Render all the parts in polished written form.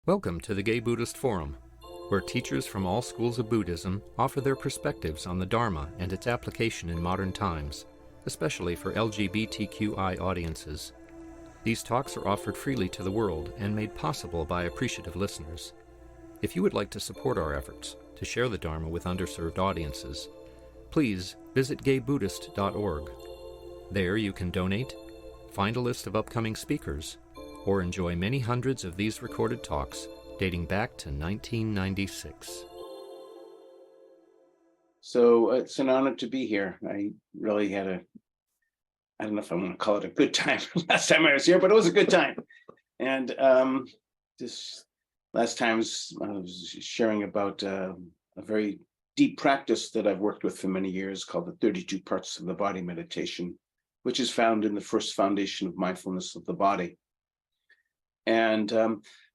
Welcome to the Gay Buddhist Forum, where teachers from all schools of Buddhism offer their perspectives on the Dharma and its application in modern times, especially for LGBTQI audiences. These talks are offered freely to the world and made possible by appreciative listeners. If you would like to support our efforts to share the Dharma with underserved audiences, please visit gaybuddhist.org. There you can donate, find a list of upcoming speakers, or enjoy many hundreds of these recorded talks dating back to 1996. So it's an honor to be here. I really had I don't know if I want to call it a good time last time I was here, but it was a good time. And this last time I was sharing about a very deep practice that I've worked with for many years called the 32 Parts of the Body meditation, which is found in the first foundation of mindfulness of the body. And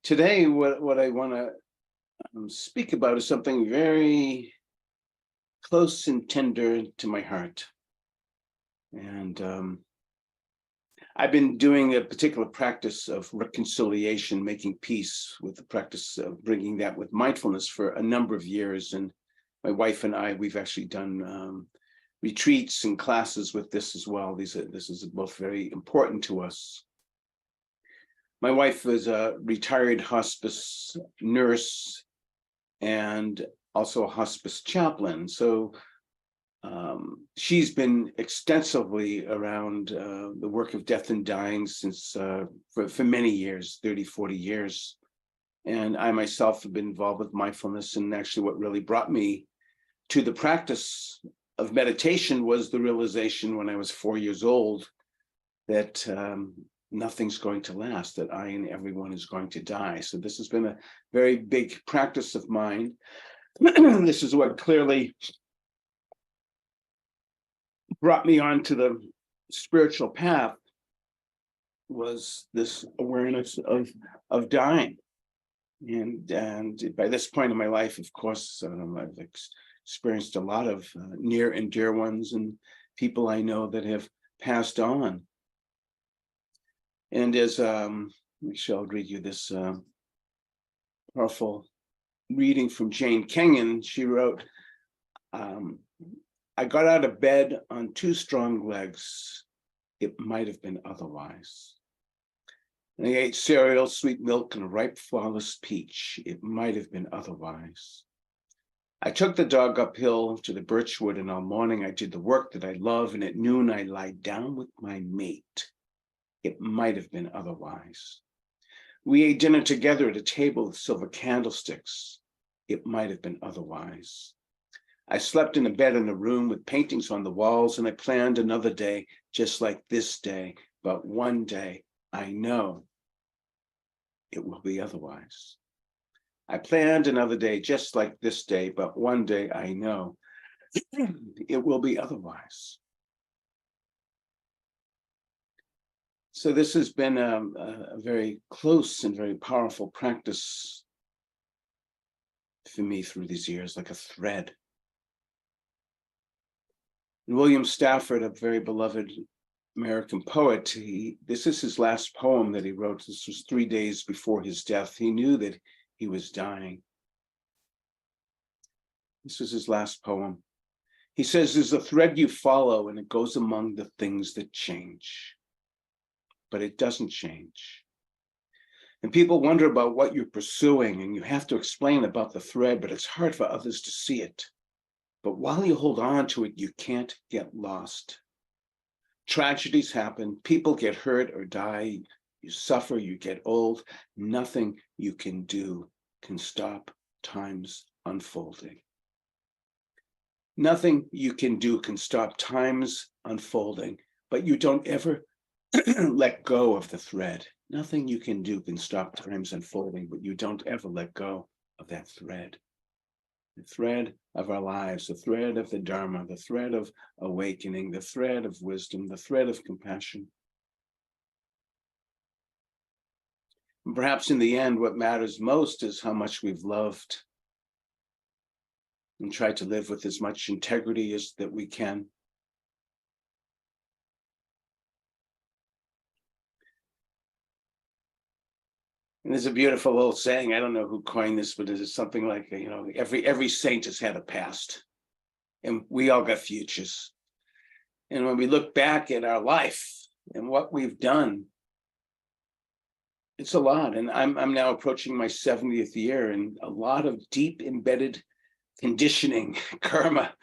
today, what I want to speak about is something very close and tender to my heart. And I've been doing a particular practice of reconciliation, making peace with the practice of bringing that with mindfulness for a number of years. And my wife and I, we've actually done retreats and classes with this as well. This is both very important to us. My wife is a retired hospice nurse and also a hospice chaplain. So she's been extensively around the work of death and dying since for many years, 30, 40 years. And I myself have been involved with mindfulness. And actually what really brought me to the practice of meditation was the realization when I was 4 years old that nothing's going to last, that I and everyone is going to die. So this has been a very big practice of mine. This is what clearly brought me onto the spiritual path, was this awareness of dying. And by this point in my life, of course, I've experienced a lot of near and dear ones and people I know that have passed on. And as Michelle, I'll read you this powerful reading from Jane Kenyon. She wrote, I got out of bed on two strong legs. It might have been otherwise. And I ate cereal, sweet milk, and a ripe, flawless peach. It might have been otherwise. I took the dog uphill to the birchwood, and all morning I did the work that I love, and at noon I lied down with my mate. It might have been otherwise. We ate dinner together at a table with silver candlesticks. It might have been otherwise. I slept in a bed in a room with paintings on the walls, and I planned another day just like this day. But one day, I know it will be otherwise. I planned another day just like this day, but one day I know it will be otherwise. So this has been a very close and very powerful practice for me through these years, like a thread. And William Stafford, a very beloved American poet, this is his last poem that he wrote. This was 3 days before his death. He knew that he was dying. This is his last poem. He says, there's a thread you follow and it goes among the things that change. But it doesn't change. And people wonder about what you're pursuing, and you have to explain about the thread, but it's hard for others to see it. But while you hold on to it, you can't get lost. Tragedies happen, people get hurt or die, you suffer, you get old. Nothing you can do can stop time's unfolding. Nothing you can do can stop time's unfolding, but you don't ever let go of the thread. Nothing you can do can stop time's unfolding, but you don't ever let go of that thread. The thread of our lives, the thread of the Dharma, the thread of awakening, the thread of wisdom, the thread of compassion. And perhaps in the end, what matters most is how much we've loved and tried to live with as much integrity as that we can. And there's a beautiful old saying, I don't know who coined this, but it's something like, every saint has had a past, and we all got futures. And when we look back at our life and what we've done, it's a lot. And I'm now approaching my 70th year, and a lot of deep embedded conditioning, karma,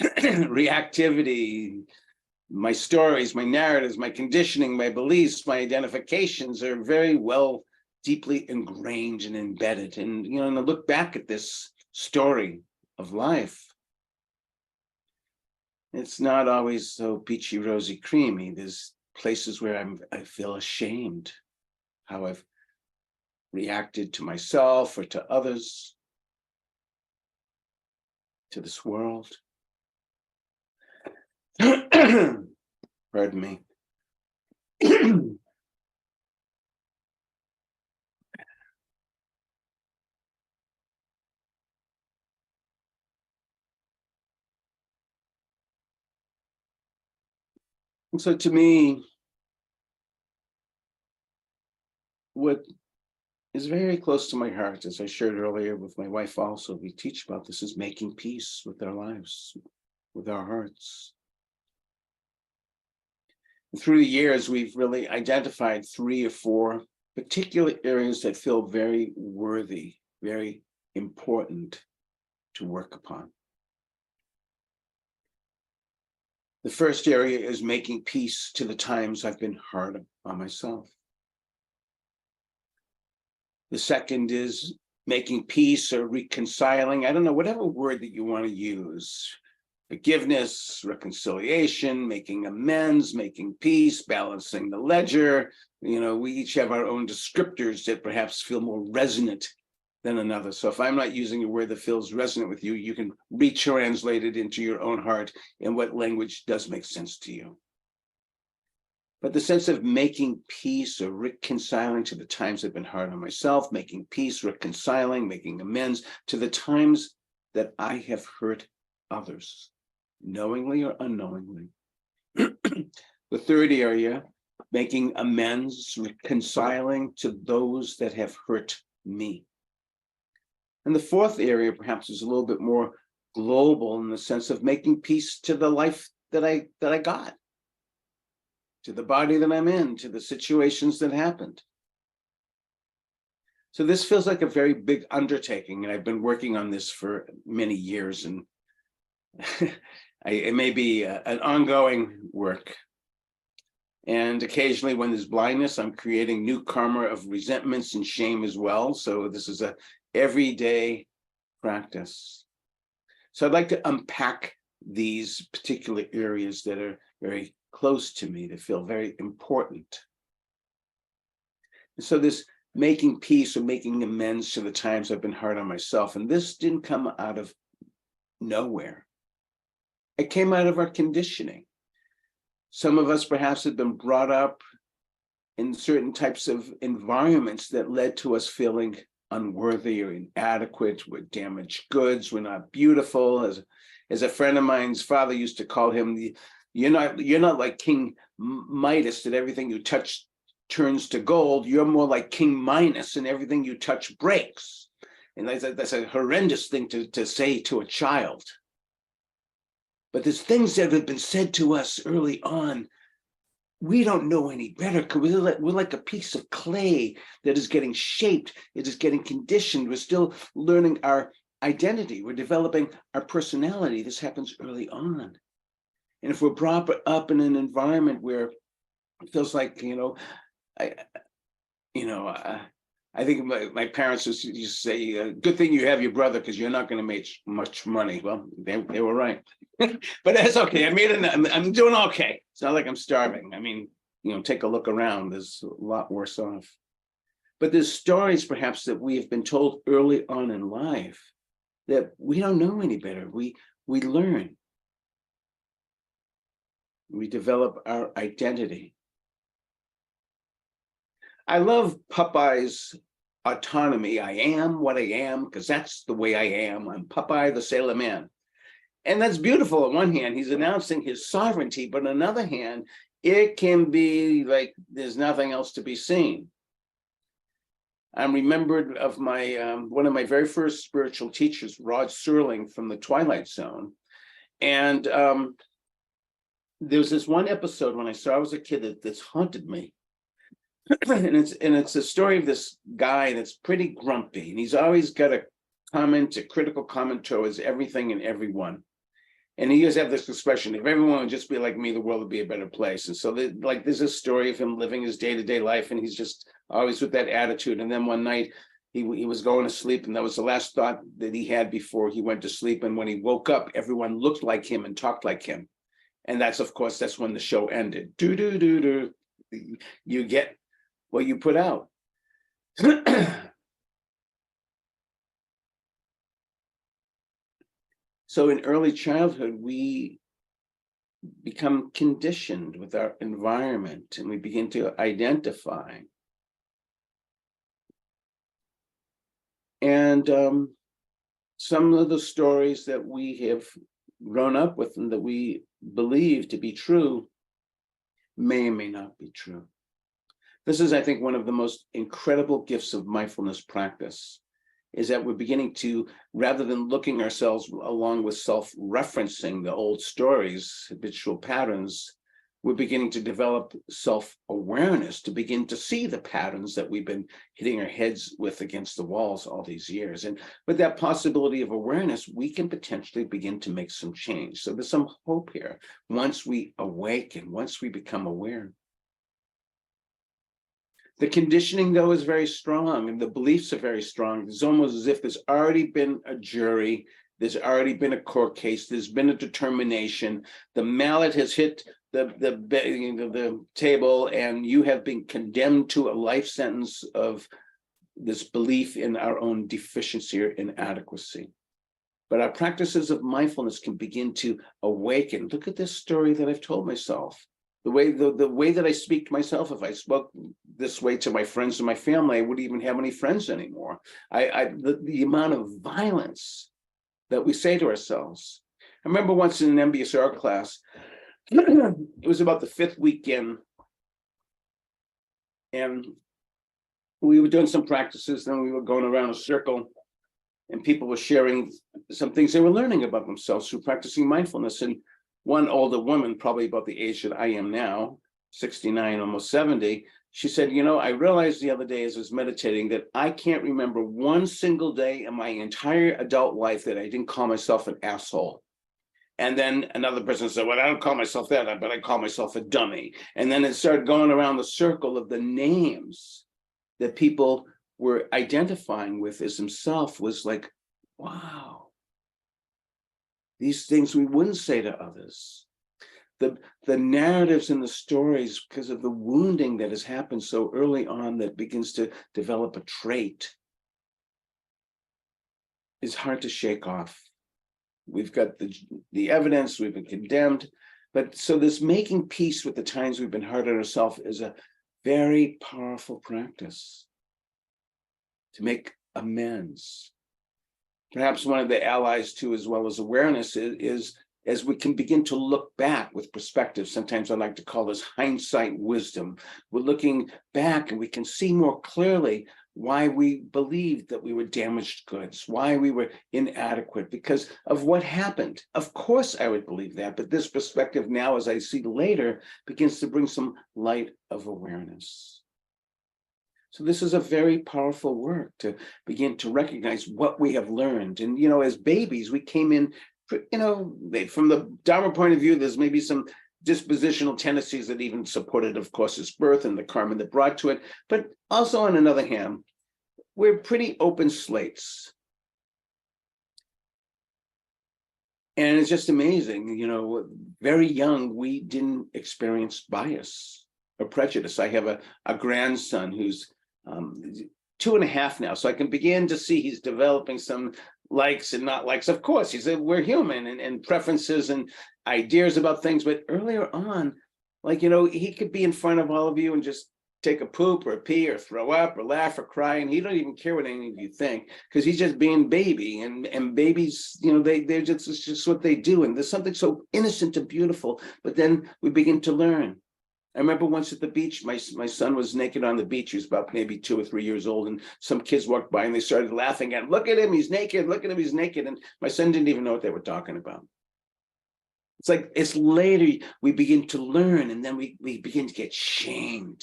reactivity, my stories, my narratives, my conditioning, my beliefs, my identifications are very well, deeply ingrained and embedded. And, and I look back at this story of life, it's not always so peachy, rosy, creamy. There's places where I feel ashamed how I've reacted to myself or to others, to this world. Pardon me. And so to me, what is very close to my heart, as I shared earlier with my wife also, we teach about this, is making peace with our lives, with our hearts. And through the years, we've really identified 3 or 4 particular areas that feel very worthy, very important to work upon. The first area is making peace to the times I've been hard on myself. The second is making peace or reconciling. I don't know, whatever word that you want to use. Forgiveness, reconciliation, making amends, making peace, balancing the ledger. We each have our own descriptors that perhaps feel more resonant than another. So if I'm not using a word that feels resonant with you, you can retranslate it into your own heart and what language does make sense to you. But the sense of making peace or reconciling to the times I've been hard on myself, making peace, reconciling, making amends to the times that I have hurt others, knowingly or unknowingly. The third area, making amends, reconciling to those that have hurt me. And the fourth area perhaps is a little bit more global in the sense of making peace to the life that I got, to the body that I'm in, to the situations that happened. So this feels like a very big undertaking, and I've been working on this for many years, and it may be an ongoing work. And occasionally when there's blindness, I'm creating new karma of resentments and shame as well. So this is a everyday practice. So I'd like to unpack these particular areas that are very close to me, that feel very important. And so this making peace or making amends to the times I've been hard on myself, and this didn't come out of nowhere. It came out of our conditioning. Some of us perhaps have been brought up in certain types of environments that led to us feeling unworthy or inadequate. We're damaged goods. We're not beautiful. As a friend of mine's father used to call him, you're not like King Midas, that everything you touch turns to gold. You're more like King Minos, and everything you touch breaks. And that's a horrendous thing to say to a child. But there's things that have been said to us early on. We don't know any better, because we're like a piece of clay that is getting shaped. It is getting conditioned. We're still learning our identity. We're developing our personality. This happens early on. And if we're brought up in an environment where it feels like, I think my parents used to say, good thing you have your brother, because you're not going to make much money. Well, they were right. But that's okay. I'm doing okay. It's not like I'm starving. I mean, take a look around. There's a lot worse off. But there's stories perhaps that we have been told early on in life that we don't know any better. We learn. We develop our identity. I love Popeye's autonomy. I am what I am because that's the way I am. I'm Popeye the Sailor Man. And that's beautiful. On one hand, he's announcing his sovereignty, but on another hand, it can be like there's nothing else to be seen. I'm remembered of my one of my very first spiritual teachers, Rod Serling from the Twilight Zone. And there was this one episode when I saw I was a kid that's haunted me. and it's a story of this guy that's pretty grumpy, and he's always got a critical comment towards everything and everyone. And he used to have this expression: if everyone would just be like me, the world would be a better place. And so there's a story of him living his day-to-day life, and he's just always with that attitude. And then one night he was going to sleep, and that was the last thought that he had before he went to sleep. And when he woke up, everyone looked like him and talked like him. And that's when the show ended. You get what you put out. So in early childhood, we become conditioned with our environment, and we begin to identify. And some of the stories that we have grown up with and that we believe to be true may or may not be true. This is, I think, one of the most incredible gifts of mindfulness practice, is that we're beginning to, rather than looking ourselves along with self-referencing the old stories, habitual patterns, we're beginning to develop self-awareness to begin to see the patterns that we've been hitting our heads with against the walls all these years. And with that possibility of awareness, we can potentially begin to make some change. So there's some hope here once we awaken, once we become aware. The conditioning, though, is very strong, and the beliefs are very strong. It's almost as if there's already been a jury, there's already been a court case, there's been a determination. The mallet has hit the table, and you have been condemned to a life sentence of this belief in our own deficiency or inadequacy. But our practices of mindfulness can begin to awaken. Look at this story that I've told myself. The way that I speak to myself, if I spoke this way to my friends and my family, I wouldn't even have any friends anymore. The amount of violence that we say to ourselves. I remember once in an MBSR class, it was about the 5th weekend, and we were doing some practices, then we were going around a circle, and people were sharing some things they were learning about themselves through practicing mindfulness. And one older woman, probably about the age that I am now, 69, almost 70, she said, I realized the other day as I was meditating that I can't remember one single day in my entire adult life that I didn't call myself an asshole. And then another person said, well, I don't call myself that, but I call myself a dummy. And then it started going around the circle of the names that people were identifying with as themselves. Was like, wow. These things we wouldn't say to others. The narratives and the stories, because of the wounding that has happened so early on that begins to develop a trait, is hard to shake off. We've got the evidence, we've been condemned, but so this making peace with the times we've been hard on ourselves is a very powerful practice to make amends. Perhaps one of the allies too, as well as awareness, is as we can begin to look back with perspective. Sometimes I like to call this hindsight wisdom. We're looking back and we can see more clearly why we believed that we were damaged goods, why we were inadequate because of what happened. Of course I would believe that, but this perspective now, as I see later, begins to bring some light of awareness. So this is a very powerful work to begin to recognize what we have learned. And, as babies, we came in, from the Dharma point of view, there's maybe some dispositional tendencies that even supported, of course, his birth and the karma that brought to it. But also, on another hand, we're pretty open slates. And it's just amazing, very young, we didn't experience bias or prejudice. I have a grandson who's 2.5 now, so I can begin to see he's developing some likes and not likes. Of course, we're human and preferences and ideas about things, but earlier on, he could be in front of all of you and just take a poop or a pee or throw up or laugh or cry, and he don't even care what any of you think, because he's just being baby, and babies, they're just, it's just what they do. And there's something so innocent and beautiful, but then we begin to learn. I remember once at the beach, my son was naked on the beach. He was about maybe 2 or 3 years old, and some kids walked by and they started laughing at him. Look at him, he's naked. Look at him, he's naked. And my son didn't even know what they were talking about. It's like it's later we begin to learn, and then we begin to get shamed.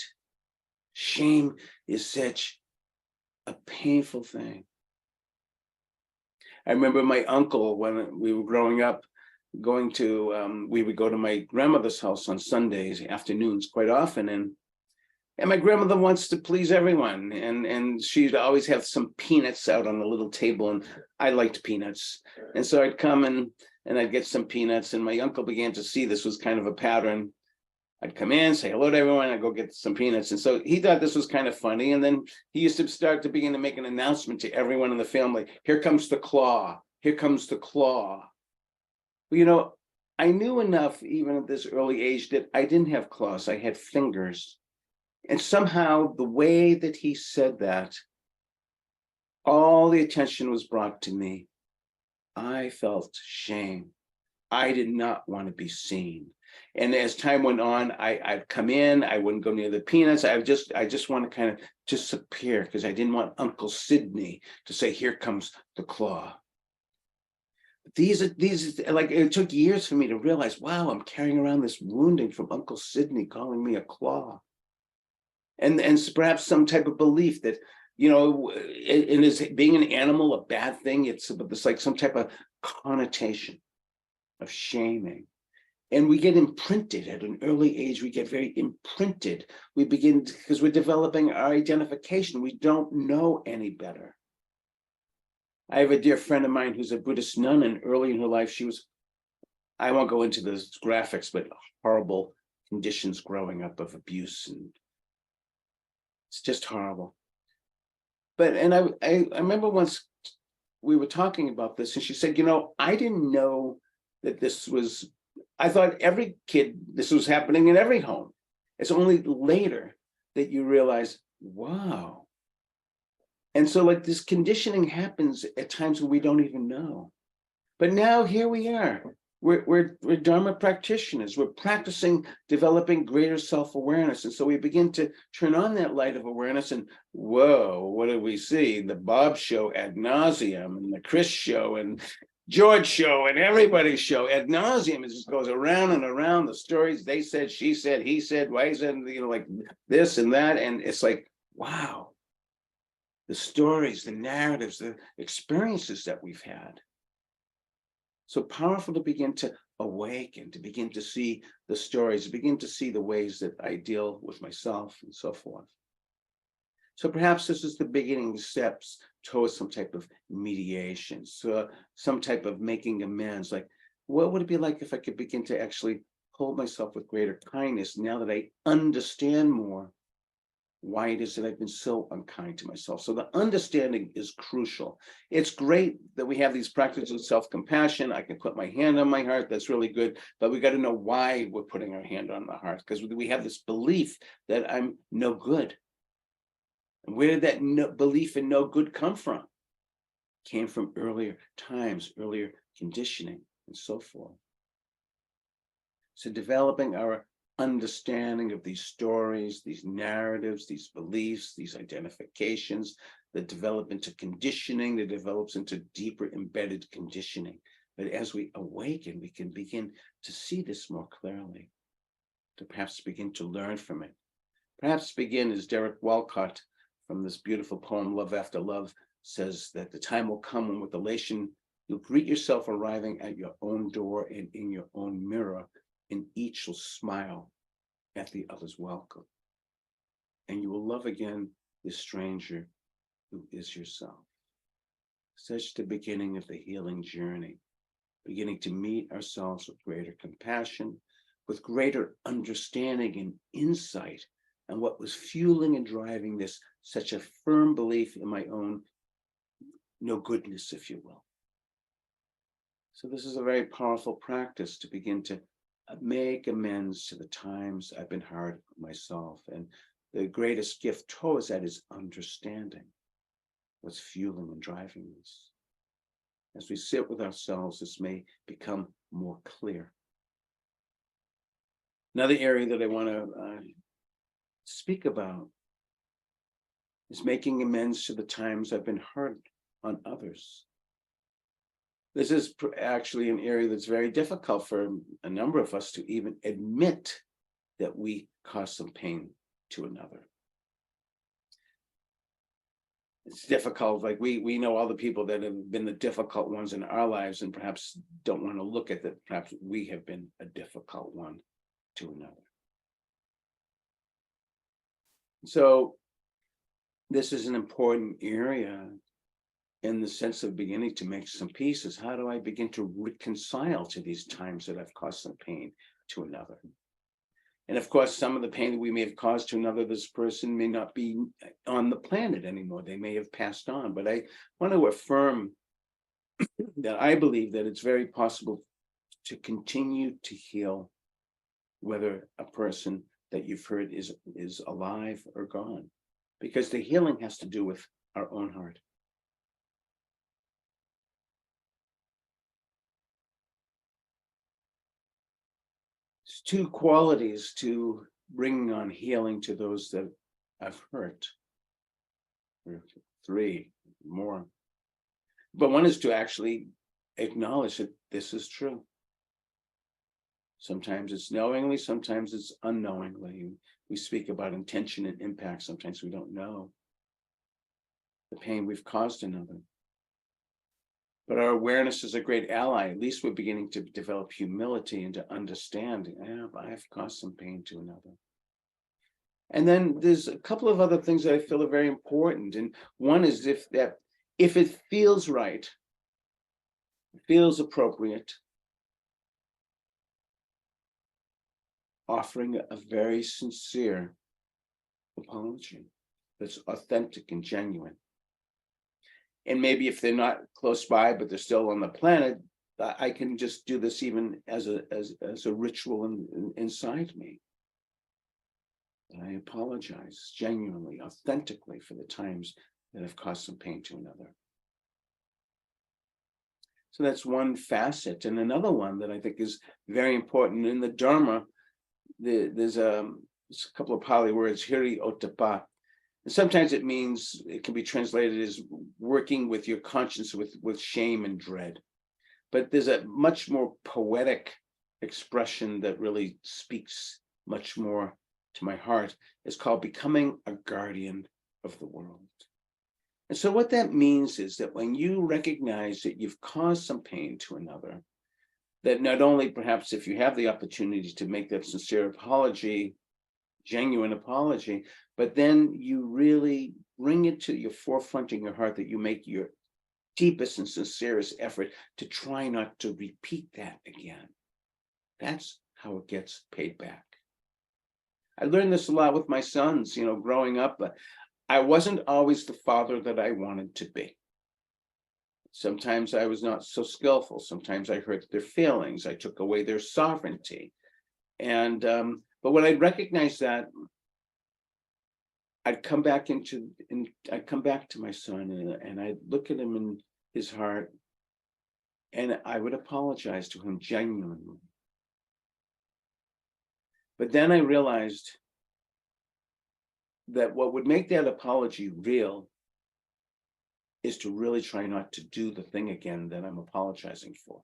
Shame is such a painful thing. I remember my uncle, when we were growing up, going to we would go to my grandmother's house on Sundays afternoons quite often, and my grandmother wants to please everyone, and she'd always have some peanuts out on the little table, and I liked peanuts, and so I'd come and I'd get some peanuts, and my uncle began to see this was kind of a pattern. I'd come in, say hello to everyone, I'd go get some peanuts, and so he thought this was kind of funny, and then he used to start to begin to make an announcement to everyone in the family: here comes the claw, here comes the claw. Well, I knew enough even at this early age that I didn't have claws, I had fingers. And somehow the way that he said that, all the attention was brought to me. I felt shame. I did not want to be seen. And as time went on, I'd come in, I wouldn't go near the peanuts. I just want to kind of disappear because I didn't want Uncle Sidney to say, here comes the claw. These like, it took years for me to realize, wow, I'm carrying around this wounding from Uncle Sidney calling me a claw. And perhaps some type of belief that, and is being an animal a bad thing? It's like some type of connotation of shaming. And we get imprinted at an early age. We get very imprinted. We begin, because we're developing our identification. We don't know any better. I have a dear friend of mine who's a Buddhist nun, and early in her life, she was, I won't go into the graphics, but horrible conditions growing up of abuse, and it's just horrible. But, and I remember once we were talking about this, and she said, I didn't know that this was, I thought every kid, this was happening in every home. It's only later that you realize, wow. And so like this conditioning happens at times when we don't even know. But now here we are. We're Dharma practitioners. We're practicing developing greater self-awareness. And so we begin to turn on that light of awareness, and whoa, what do we see? The Bob show ad nauseum, and the Chris show, and George show, and everybody's show ad nauseum. It just goes around and around. The stories, they said, she said, he said, why he said, like this and that. And it's like, wow. The stories, the narratives, the experiences that we've had. So powerful to begin to awaken, to begin to see the stories, to begin to see the ways that I deal with myself and so forth. So perhaps this is the beginning steps towards some type of mediation, so some type of making amends. Like, what would it be like if I could begin to actually hold myself with greater kindness now that I understand more why it is that I've been so unkind to myself? So the understanding is crucial. It's great that we have these practices of self-compassion. I can put my hand on my heart. That's really good. But we got to know why we're putting our hand on the heart, because we have this belief that I'm no good. And where did that belief in no good come from? It came from earlier times, earlier conditioning, and so forth. So developing our understanding of these stories, these narratives, these beliefs, these identifications that develop into conditioning, that develops into deeper embedded conditioning. But as we awaken, we can begin to see this more clearly, to perhaps begin to learn from it. Perhaps begin, as Derek Walcott from this beautiful poem, Love After Love, says, that the time will come when with elation, you'll greet yourself arriving at your own door and in your own mirror, and each will smile at the other's welcome. And you will love again the stranger who is yourself. Such the beginning of the healing journey, beginning to meet ourselves with greater compassion, with greater understanding and insight, and what was fueling and driving this, such a firm belief in my own no goodness, if you will. So this is a very powerful practice to begin to make amends to the times I've been hard on myself. And the greatest gift towards that is understanding what's fueling and driving this. As we sit with ourselves, this may become more clear. Another area that I want to speak about is making amends to the times I've been hard on others. This is actually an area that's very difficult for a number of us to even admit that we caused some pain to another. It's difficult, like we know all the people that have been the difficult ones in our lives and perhaps don't want to look at that. Perhaps we have been a difficult one to another. So this is an important area in the sense of beginning to make some peace. Is how do I begin to reconcile to these times that I've caused some pain to another? And of course, some of the pain that we may have caused to another, this person may not be on the planet anymore. They may have passed on. But I want to affirm that I believe that it's very possible to continue to heal, whether a person that you've heard is alive or gone, because the healing has to do with our own heart. There's two qualities to bringing on healing to those that I've hurt, or three more. But one is to actually acknowledge that this is true. Sometimes it's knowingly, sometimes it's unknowingly. We speak about intention and impact. Sometimes we don't know the pain we've caused another. But our awareness is a great ally. At least we're beginning to develop humility and to understand, I've caused some pain to another. And then there's a couple of other things that I feel are very important. And one is if it feels right, feels appropriate, offering a very sincere apology that's authentic and genuine. And maybe if they're not close by, but they're still on the planet, I can just do this even as a ritual inside me. I apologize genuinely, authentically for the times that I've caused some pain to another. So that's one facet. And another one that I think is very important in the Dharma, there's a couple of Pali words, hiri otapa. And sometimes it can be translated as working with your conscience with shame and dread. But there's a much more poetic expression that really speaks much more to my heart. It's called becoming a guardian of the world. And so what that means is that when you recognize that you've caused some pain to another, that not only perhaps if you have the opportunity to make that sincere apology, genuine apology, but then you really bring it to your forefront in your heart that you make your deepest and sincerest effort to try not to repeat that again. That's how it gets paid back. I learned this a lot with my sons, growing up. I wasn't always the father that I wanted to be. Sometimes I was not so skillful. Sometimes I hurt their feelings. I took away their sovereignty. And but when I recognized that, I'd come back to my son and I'd look at him in his heart and I would apologize to him genuinely. But then I realized that what would make that apology real is to really try not to do the thing again that I'm apologizing for.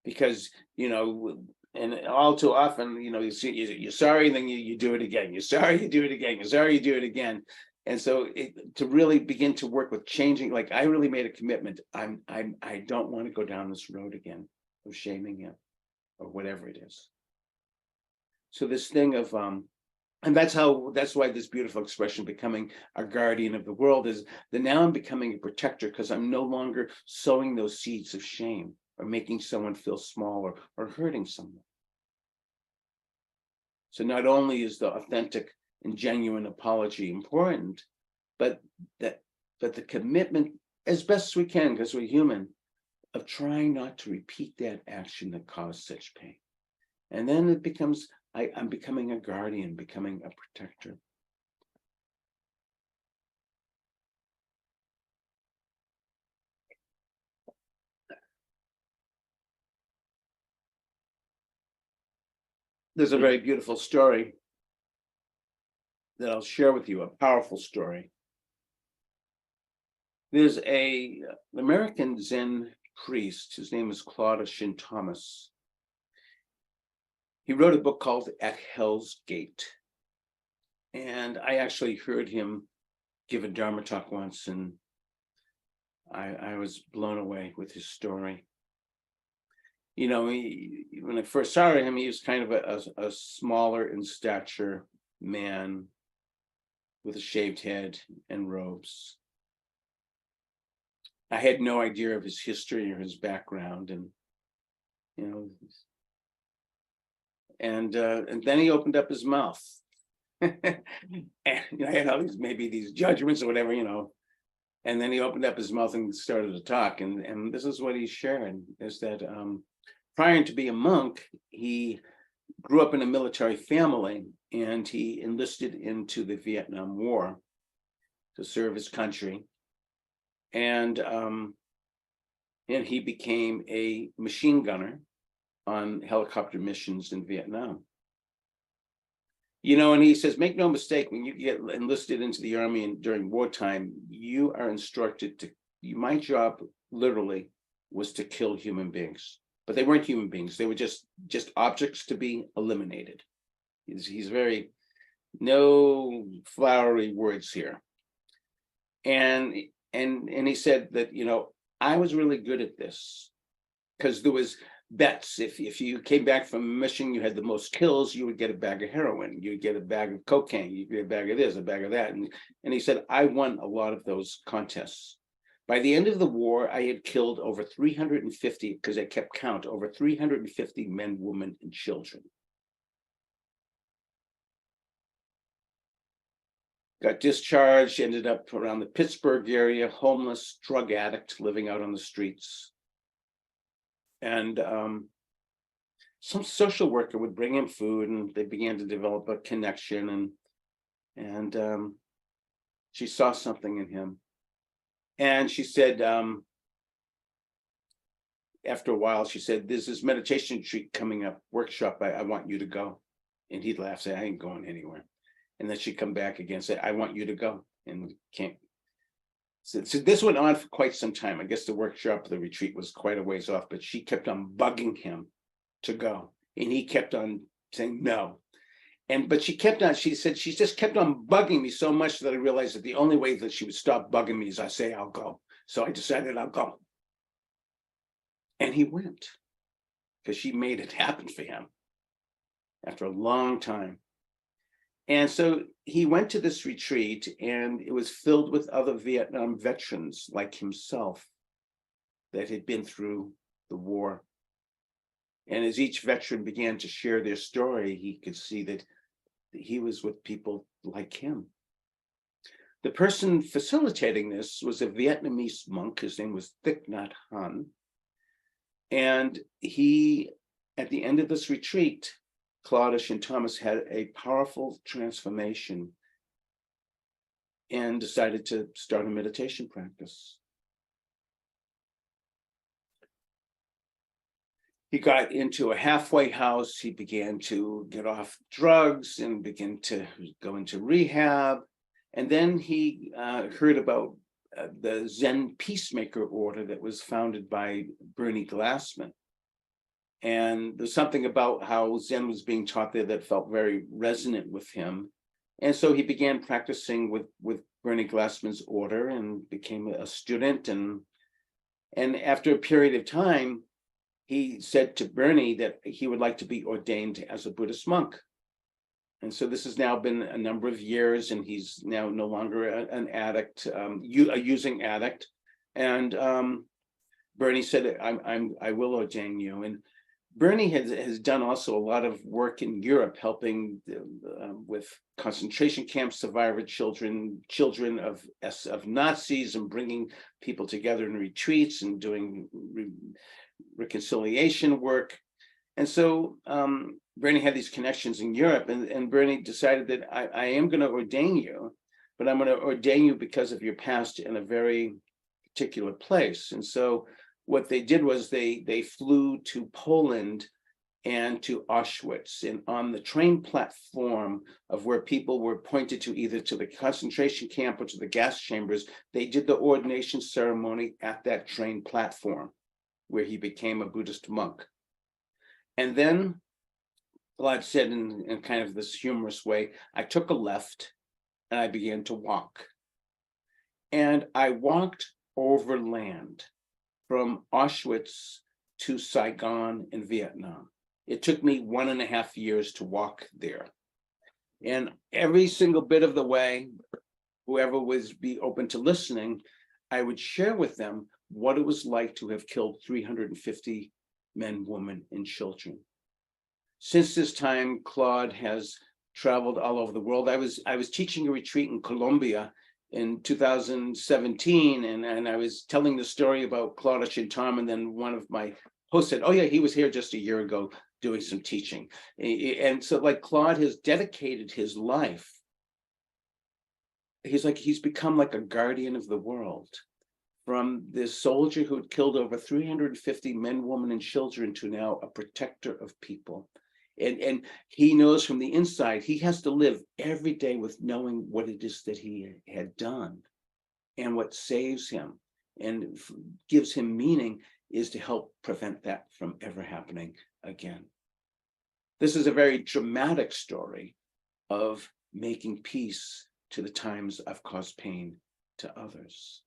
Because, and all too often, you're sorry, and then you do it again. You're sorry, you do it again. You're sorry, you do it again. And so to really begin to work with changing, like I really made a commitment. I don't want to go down this road again of shaming him or whatever it is. So this thing of, and that's why this beautiful expression, becoming a guardian of the world, is that now I'm becoming a protector because I'm no longer sowing those seeds of shame or making someone feel small or hurting someone. So not only is the authentic and genuine apology important, but the commitment, as best as we can, because we're human, of trying not to repeat that action that caused such pain. And then it becomes, I'm becoming a guardian, becoming a protector. there's a very beautiful story that I'll share with you, a powerful story. There's an American Zen priest, his name is Claude Shin Thomas. He wrote a book called At Hell's Gate. And I actually heard him give a Dharma talk once, and I was blown away with his story. You know, when I first saw him, he was kind of a smaller in stature man with a shaved head and robes. I had no idea of his history or his background, and you know, and then he opened up his mouth, and I had all these judgments or whatever, and then he opened up his mouth and started to talk, and this is what he's sharing: is that prior to be a monk, he grew up in a military family, and he enlisted into the Vietnam War to serve his country. And he became a machine gunner on helicopter missions in Vietnam. And he says, make no mistake, when you get enlisted into the army and during wartime, you are instructed to, my job literally was to kill human beings. But they weren't human beings. They were just objects to be eliminated. He's very, no flowery words here. And he said that, I was really good at this because there was bets. If you came back from a mission, you had the most kills, you would get a bag of heroin, you'd get a bag of cocaine, you'd get a bag of this, a bag of that. And he said, I won a lot of those contests. By the end of the war, I had killed over 350, because I kept count, over 350 men, women, and children. Got discharged, ended up around the Pittsburgh area, homeless, drug addict, living out on the streets. And some social worker would bring him food, and they began to develop a connection. And she saw something in him. And she said, after a while, she said, there's this meditation retreat coming up, workshop, I want you to go. And he'd laugh, say, I ain't going anywhere. And then she'd come back again, say, I want you to go. And we can't. So this went on for quite some time. I guess the workshop, the retreat was quite a ways off, but she kept on bugging him to go. And he kept on saying no. But she kept on, she said, she just kept on bugging me so much that I realized that the only way that she would stop bugging me is I say, I'll go. So I decided I'll go. And he went, because she made it happen for him after a long time. And so he went to this retreat, and it was filled with other Vietnam veterans like himself that had been through the war. And as each veteran began to share their story, he could see that he was with people like him. The person facilitating this was a Vietnamese monk. His name was Thich Nhat Hanh. And he, at the end of this retreat, Claude Shin Thomas had a powerful transformation and decided to start a meditation practice. He got into a halfway house. He began to get off drugs and begin to go into rehab. And then he heard about the Zen Peacemaker Order that was founded by Bernie Glassman. And there's something about how Zen was being taught there that felt very resonant with him. And so he began practicing with Bernie Glassman's order and became a student. And after a period of time, he said to Bernie that he would like to be ordained as a Buddhist monk. And so this has now been a number of years, and he's now no longer an addict, a using addict. And Bernie said, I will ordain you. And Bernie has done also a lot of work in Europe, helping with concentration camp survivor children of Nazis, and bringing people together in retreats and doing reconciliation work. And so Bernie had these connections in Europe, and Bernie decided that I am going to ordain you, but I'm going to ordain you because of your past in a very particular place. And so what they did was they flew to Poland and to Auschwitz. And on the train platform of where people were pointed to either to the concentration camp or to the gas chambers, they did the ordination ceremony at that train platform where he became a Buddhist monk. And then, Claude said in kind of this humorous way, I took a left and I began to walk. And I walked overland from Auschwitz to Saigon in Vietnam. It took me 1.5 years to walk there. And every single bit of the way, whoever was be open to listening, I would share with them what it was like to have killed 350 men, women, and children. Since this time, Claude has traveled all over the world. I was teaching a retreat in Colombia in 2017, and I was telling the story about Claude Shintam, and then one of my hosts said, oh yeah, he was here just a year ago doing some teaching. And so like Claude has dedicated his life. He's become like a guardian of the world. From this soldier who had killed over 350 men, women, and children to now a protector of people. And he knows from the inside, he has to live every day with knowing what it is that he had done. And what saves him and gives him meaning is to help prevent that from ever happening again. This is a very dramatic story of making peace to the times I've caused pain to others.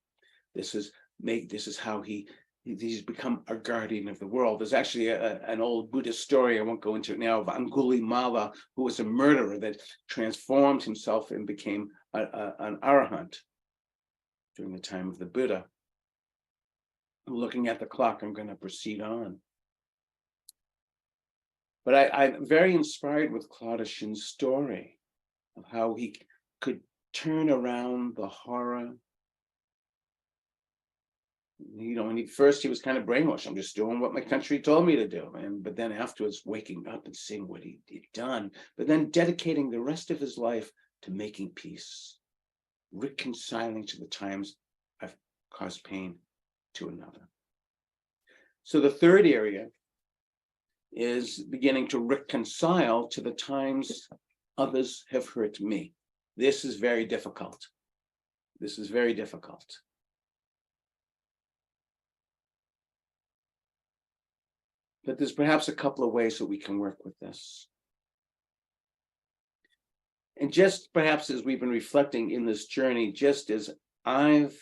This is how he's become a guardian of the world. There's actually an old Buddhist story, I won't go into it now, of Angulimala, who was a murderer that transformed himself and became an arahant during the time of the Buddha. Looking at the clock, I'm going to proceed on. But I'm very inspired with Claude Shin's story of how he could turn around the horror. You know, when first he was kind of brainwashed. I'm just doing what my country told me to do. But then afterwards, waking up and seeing what he'd done, but then dedicating the rest of his life to making peace, reconciling to the times I've caused pain to another. So the third area is beginning to reconcile to the times others have hurt me. This is very difficult. This is very difficult. But there's perhaps a couple of ways that we can work with this. And just perhaps as we've been reflecting in this journey, just as I've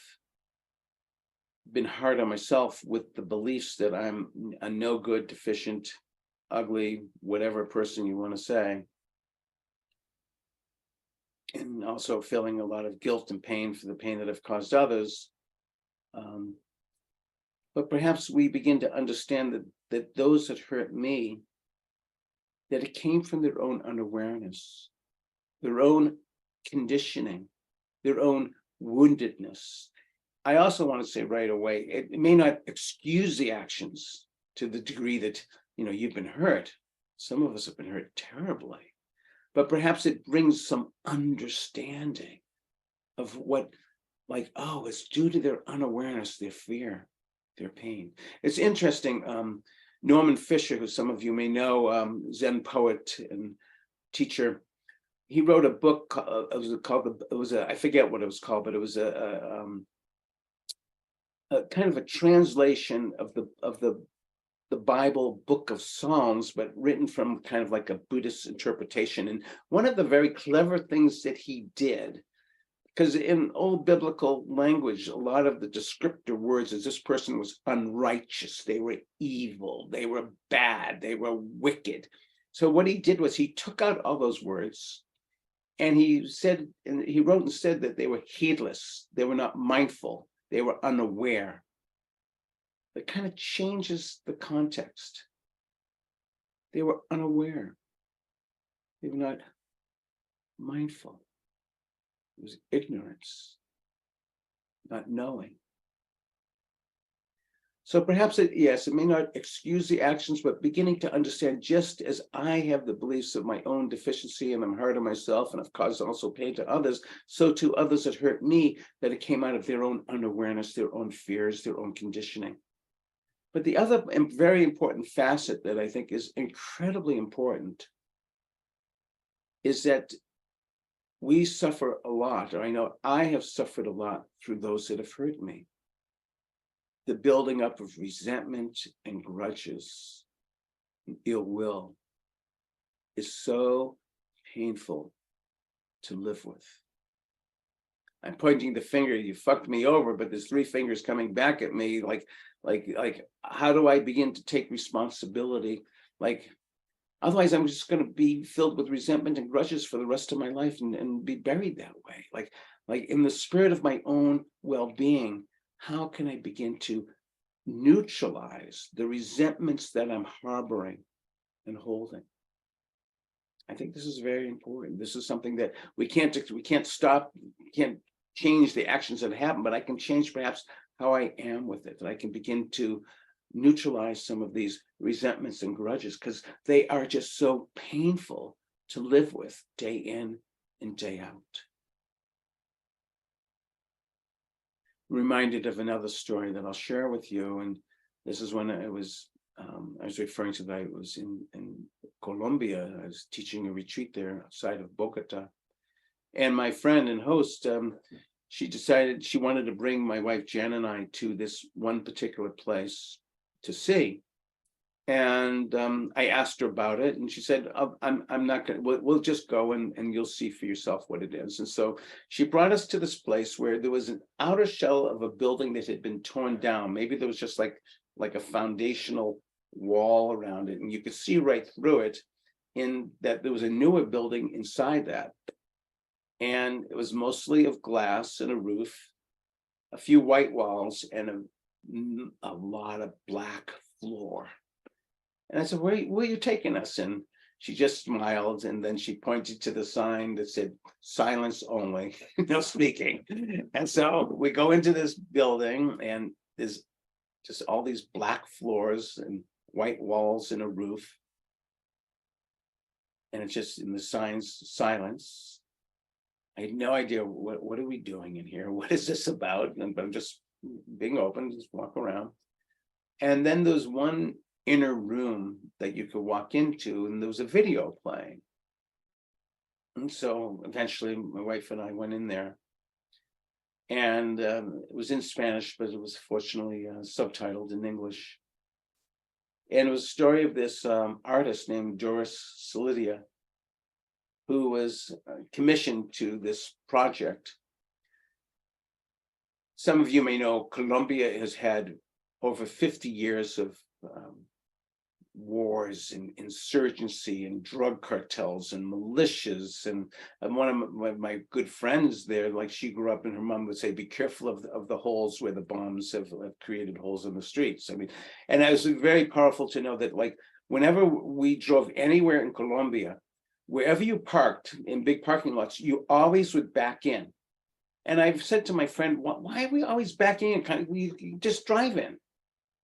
been hard on myself with the beliefs that I'm a no good, deficient, ugly, whatever person you want to say, and also feeling a lot of guilt and pain for the pain that I've caused others. But perhaps we begin to understand that those that hurt me, that it came from their own unawareness, their own conditioning, their own woundedness. I also want to say right away, it may not excuse the actions to the degree that, you've been hurt. Some of us have been hurt terribly, but perhaps it brings some understanding of what, it's due to their unawareness, their fear, their pain. It's interesting. Norman Fisher, who some of you may know, Zen poet and teacher, he wrote a book. I forget what it was called, but it was a kind of a translation of the Bible book of Psalms, but written from kind of like a Buddhist interpretation. And one of the very clever things that he did, because in old biblical language, a lot of the descriptor words is this person was unrighteous, they were evil, they were bad, they were wicked. So what he did was he took out all those words, and he wrote and said that they were heedless, they were not mindful, they were unaware. That kind of changes the context. They were unaware. They were not mindful. It was ignorance, not knowing. So perhaps it may not excuse the actions, but beginning to understand, just as I have the beliefs of my own deficiency and I'm hard on myself and I've caused also pain to others, so to others that hurt me, that it came out of their own unawareness, their own fears, their own conditioning. But the other very important facet that I think is incredibly important is that we suffer a lot, or I know I have suffered a lot through those that have hurt me. The building up of resentment and grudges and ill will is so painful to live with. I'm pointing the finger, you fucked me over, but there's three fingers coming back at me. Like, how do I begin to take responsibility? Like, otherwise I'm just going to be filled with resentment and grudges for the rest of my life and be buried that way. Like in the spirit of my own well-being, how can I begin to neutralize the resentments that I'm harboring and holding? I think this is very important. This is something that we can't stop, can't change the actions that happen, but I can change perhaps how I am with it. That I can begin to neutralize some of these resentments and grudges because they are just so painful to live with day in and day out. Reminded of another story that I'll share with you, and this is when I was referring to that I was in Colombia. I was teaching a retreat there outside of Bogota, and my friend and host, she decided she wanted to bring my wife Jan and I to this one particular place to see, and I asked her about it, and she said, I'm not gonna, we'll just go and you'll see for yourself what it is. And so she brought us to this place where there was an outer shell of a building that had been torn down. Maybe there was just like a foundational wall around it, and you could see right through it, in that there was a newer building inside that, and it was mostly of glass and a roof, a few white walls, and a lot of black floor. And I said, where are you taking us? And she just smiled, and then she pointed to the sign that said silence only, no speaking. And so we go into this building, and there's just all these black floors and white walls and a roof. And it's just in the signs, silence. I had no idea what are we doing in here? What is this about? And I'm just being open, just walk around. And then there's one inner room that you could walk into, and there was a video playing. And so eventually my wife and I went in there, and it was in Spanish, but it was fortunately subtitled in English. And it was a story of this artist named Doris Solidia, who was commissioned to this project. Some of you may know Colombia has had over 50 years of wars and insurgency and drug cartels and militias. And one of my good friends there, like, she grew up and her mom would say, be careful of the holes where the bombs have created holes in the streets. I mean, and it was very powerful to know that, like, whenever we drove anywhere in Colombia, wherever you parked in big parking lots, you always would back in. And I've said to my friend, why are we always backing in? We just drive in.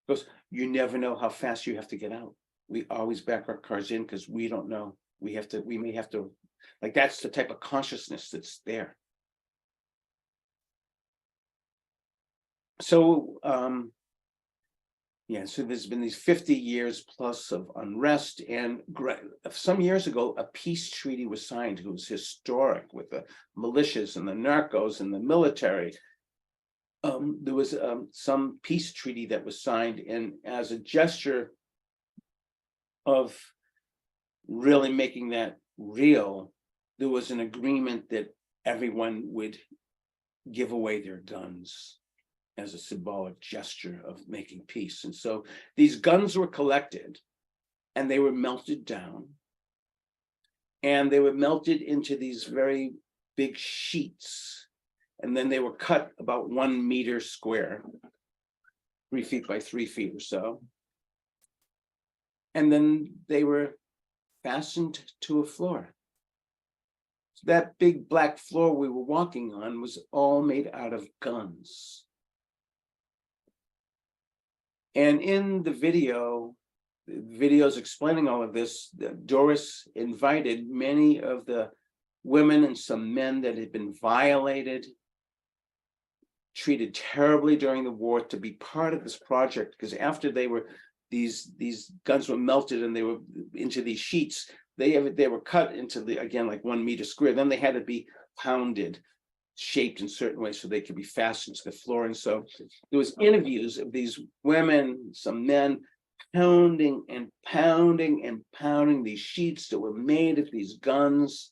Because you never know how fast you have to get out. We always back our cars in because we don't know. We may have to, like, that's the type of consciousness that's there. So, yeah, so there's been these 50 years plus of unrest, and some years ago, a peace treaty was signed. It was historic with the militias and the narcos and the military. There was some peace treaty that was signed, and as a gesture of really making that real, there was an agreement that everyone would give away their guns as a symbolic gesture of making peace. And so these guns were collected, and they were melted down, and they were melted into these very big sheets. And then they were cut about 1 meter square, 3 feet by 3 feet or so. And then they were fastened to a floor. So that big black floor we were walking on was all made out of guns. And in the videos explaining all of this, Doris invited many of the women and some men that had been violated treated terribly during the war to be part of this project, because after these guns were melted and they were into these sheets, they were cut into again like 1 meter square. Then they had to be pounded, shaped in certain ways so they could be fastened to the floor. And so there was interviews of these women, some men, pounding and pounding and pounding these sheets that were made of these guns.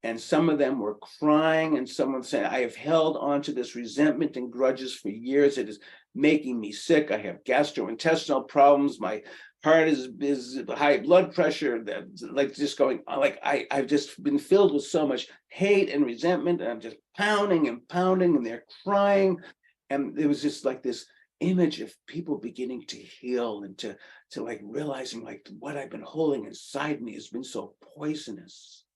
And some of them were crying, and someone saying, I have held on to this resentment and grudges for years. It is making me sick. I have gastrointestinal problems. My heart is high blood pressure. That like just going like I've just been filled with so much hate and resentment. And I'm just pounding and pounding, and they're crying. And it was just like this image of people beginning to heal and to like realizing like what I've been holding inside me has been so poisonous.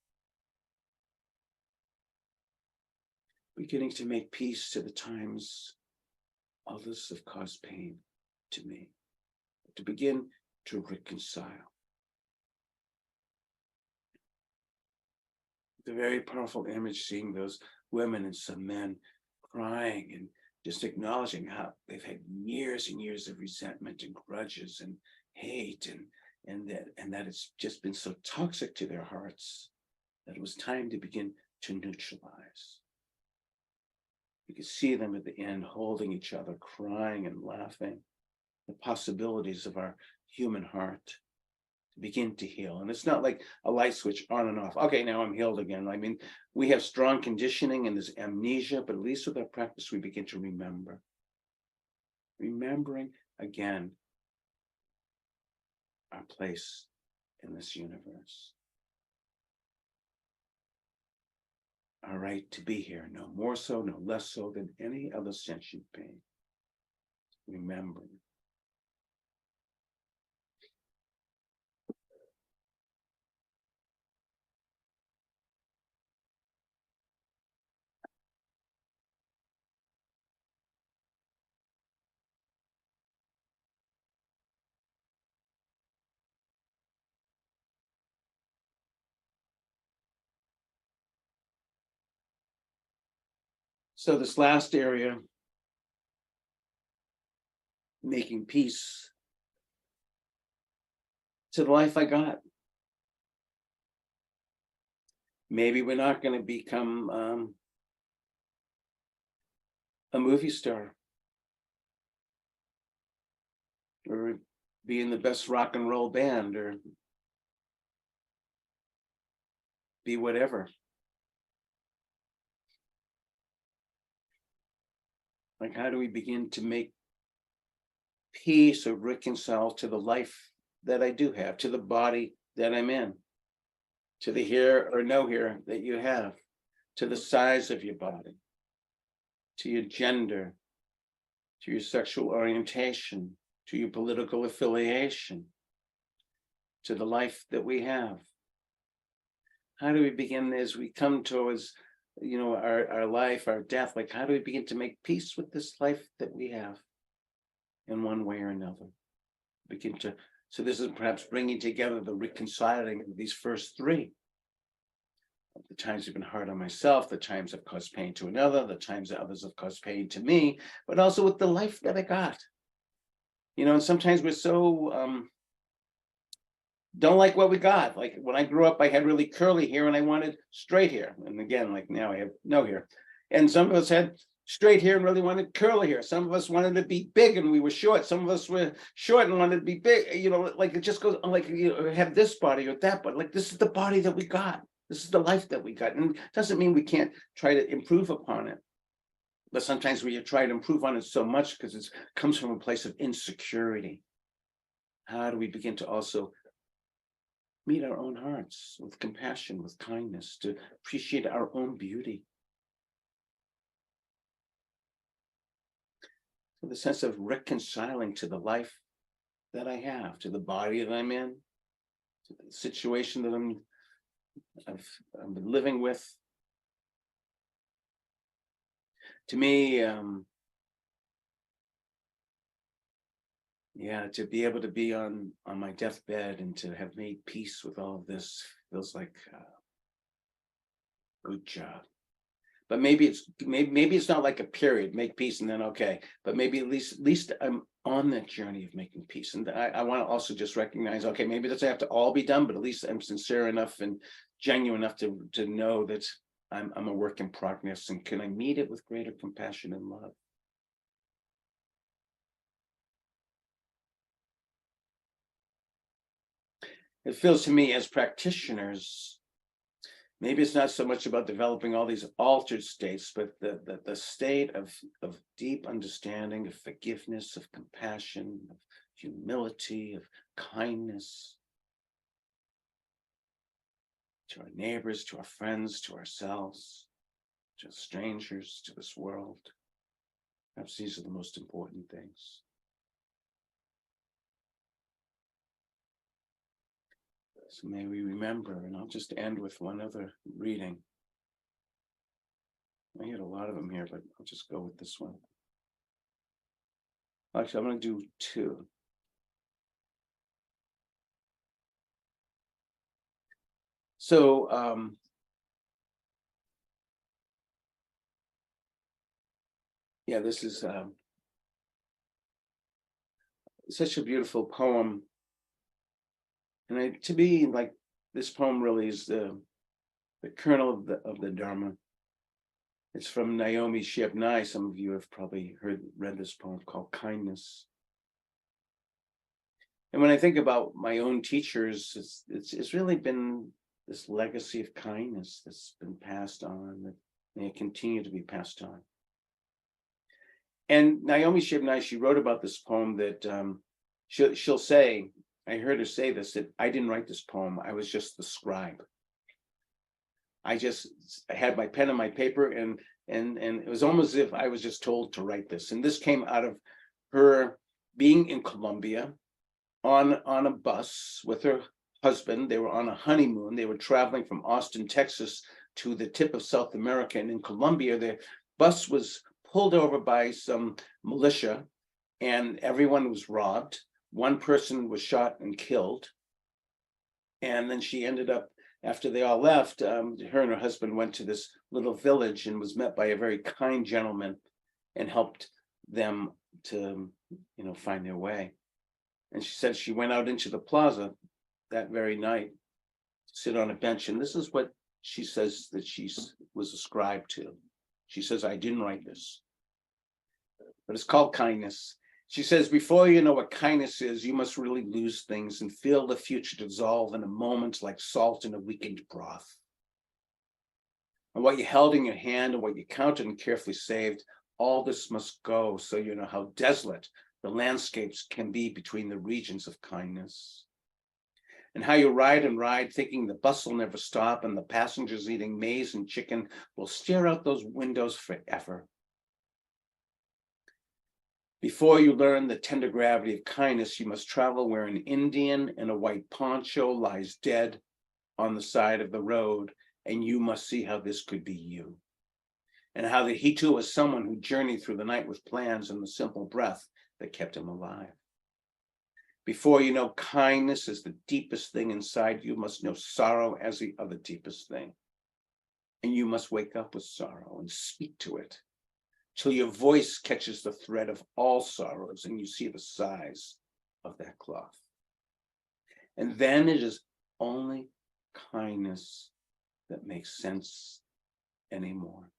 Beginning to make peace to the times others have caused pain to me, to begin to reconcile. The very powerful image, seeing those women and some men crying and just acknowledging how they've had years and years of resentment and grudges and hate, and that it's just been so toxic to their hearts that it was time to begin to neutralize. You could see them at the end holding each other, crying and laughing. The possibilities of our human heart to begin to heal. And it's not like a light switch on and off. Okay, now I'm healed again. I mean, we have strong conditioning and there's amnesia, but at least with our practice, we begin to remember. Remembering again our place in this universe. Our right to be here, no more so, no less so than any other sentient being. Remembering. So this last area, making peace to the life I got. Maybe we're not going to become a movie star or be in the best rock and roll band or be whatever. Like, how do we begin to make peace or reconcile to the life that I do have, to the body that I'm in, to the here or no here that you have, to the size of your body, to your gender, to your sexual orientation, to your political affiliation, to the life that we have? How do we begin as we come towards, our life, our death? Like, how do we begin to make peace with this life that we have in one way or another? So this is perhaps bringing together the reconciling of these first three. The times have been hard on myself, the times I've caused pain to another, the times that others have caused pain to me, but also with the life that I got. And sometimes we're so don't like what we got. Like when I grew up, I had really curly hair and I wanted straight hair. And again, like now I have no hair. And some of us had straight hair and really wanted curly hair. Some of us wanted to be big and we were short. Some of us were short and wanted to be big. Like it just goes like, have this body or that body. Like this is the body that we got. This is the life that we got. And it doesn't mean we can't try to improve upon it. But sometimes we try to improve on it so much because it comes from a place of insecurity. How do we begin to also meet our own hearts with compassion, with kindness, to appreciate our own beauty? So the sense of reconciling to the life that I have, to the body that I'm in, to the situation that I've been living with. To me, to be able to be on my deathbed and to have made peace with all of this feels like good job. but maybe it's not like a period, make peace and then okay, but maybe at least I'm on that journey of making peace. And I want to also just recognize, okay, maybe it doesn't have to all be done, but at least I'm sincere enough and genuine enough to know that I'm a work in progress, and can I meet it with greater compassion and love? It feels to me as practitioners, maybe it's not so much about developing all these altered states, but the state of deep understanding, of forgiveness, of compassion, of humility, of kindness to our neighbors, to our friends, to ourselves, to strangers, to this world. Perhaps these are the most important things. So may we remember, and I'll just end with one other reading. I had a lot of them here, but I'll just go with this one. Actually, I'm going to do two. So, yeah, this is such a beautiful poem. And to me, like, this poem really is the kernel of the Dharma. It's from Naomi Shihab. Some of you have probably read this poem called Kindness. And when I think about my own teachers, it's really been this legacy of kindness that's been passed on, that may continue to be passed on. And Naomi Shihab, she wrote about this poem that she'll say, I heard her say this, that I didn't write this poem, I was just the scribe. I had my pen and my paper, and it was almost as if I was just told to write this. And this came out of her being in Colombia on a bus with her husband. They were on a honeymoon. They were traveling from Austin, Texas to the tip of South America. And in Colombia, the bus was pulled over by some militia and everyone was robbed. One person was shot and killed. And then she ended up, after they all left, her and her husband went to this little village and was met by a very kind gentleman and helped them to, find their way. And she said she went out into the plaza that very night to sit on a bench. And this is what she says that she was ascribed to. She says, I didn't write this, but it's called kindness. She says, before you know what kindness is, you must really lose things and feel the future dissolve in a moment like salt in a weakened broth. And what you held in your hand and what you counted and carefully saved, all this must go, so you know how desolate the landscapes can be between the regions of kindness. And how you ride and ride, thinking the bus will never stop and the passengers eating maize and chicken will stare out those windows forever. Before you learn the tender gravity of kindness, you must travel where an Indian in a white poncho lies dead on the side of the road, and you must see how this could be you. And how that he too was someone who journeyed through the night with plans and the simple breath that kept him alive. Before you know kindness as the deepest thing inside, you must know sorrow as the other deepest thing. And you must wake up with sorrow and speak to it till your voice catches the thread of all sorrows and you see the size of that cloth. And then it is only kindness that makes sense anymore.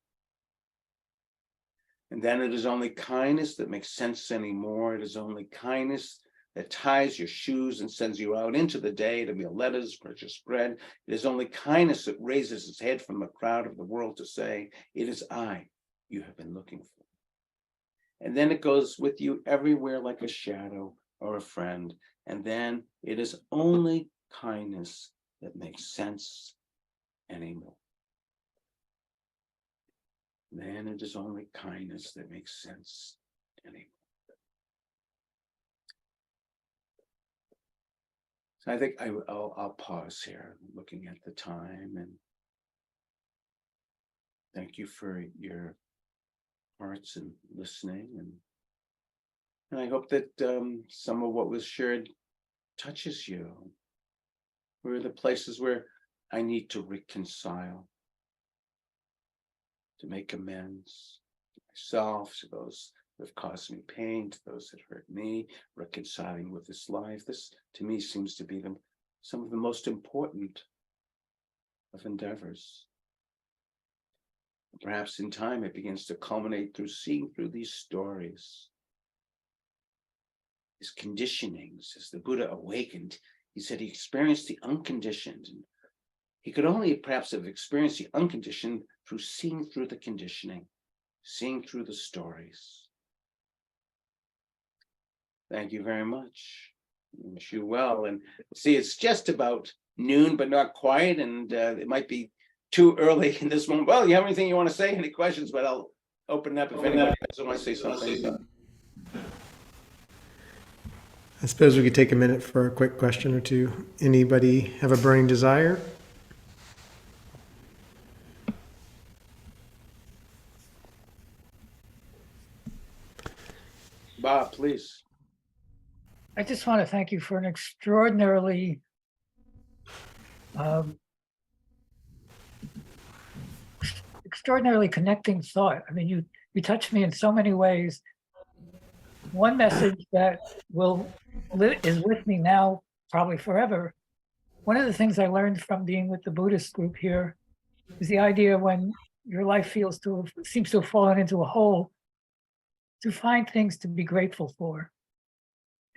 And then it is only kindness that makes sense anymore. It is only kindness that ties your shoes and sends you out into the day to mail letters, purchase bread. It is only kindness that raises its head from the crowd of the world to say, it is I you have been looking for. And then it goes with you everywhere like a shadow or a friend. And then it is only kindness that makes sense anymore. Then it is only kindness that makes sense anymore. So I think I'll pause here, looking at the time, and thank you for your hearts and listening, and I hope that some of what was shared touches you. Where are the places where I need to reconcile? to make amends to myself, to those that have caused me pain, to those that hurt me, reconciling with this life. This, to me, seems to be some of the most important of endeavors. Perhaps in time, it begins to culminate through seeing through these stories, these conditionings. As the Buddha awakened, he said he experienced the unconditioned. And he could only perhaps have experienced the unconditioned through seeing through the conditioning, seeing through the stories. Thank you very much. I wish you well. And see, it's just about noon, but not quite. And it might be too early in this moment. Well, you have anything you want to say? Any questions? But I'll open it up if anyone doesn't want to say something. I suppose we could take a minute for a quick question or two. Anybody have a burning desire? Bob, please. I just want to thank you for an extraordinarily connecting thought. I mean, you touched me in so many ways. One message that is with me now, probably forever. One of the things I learned from being with the Buddhist group here is the idea when your life seems to have fallen into a hole, to find things to be grateful for.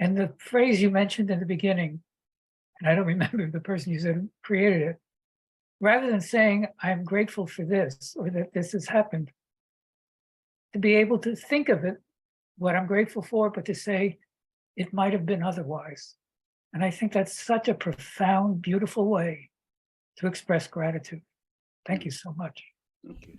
And the phrase you mentioned in the beginning, and I don't remember the person you said created it, rather than saying, I'm grateful for this or that this has happened, to be able to think of it, what I'm grateful for, but to say it might have been otherwise. And I think that's such a profound, beautiful way to express gratitude. Thank you so much. Okay.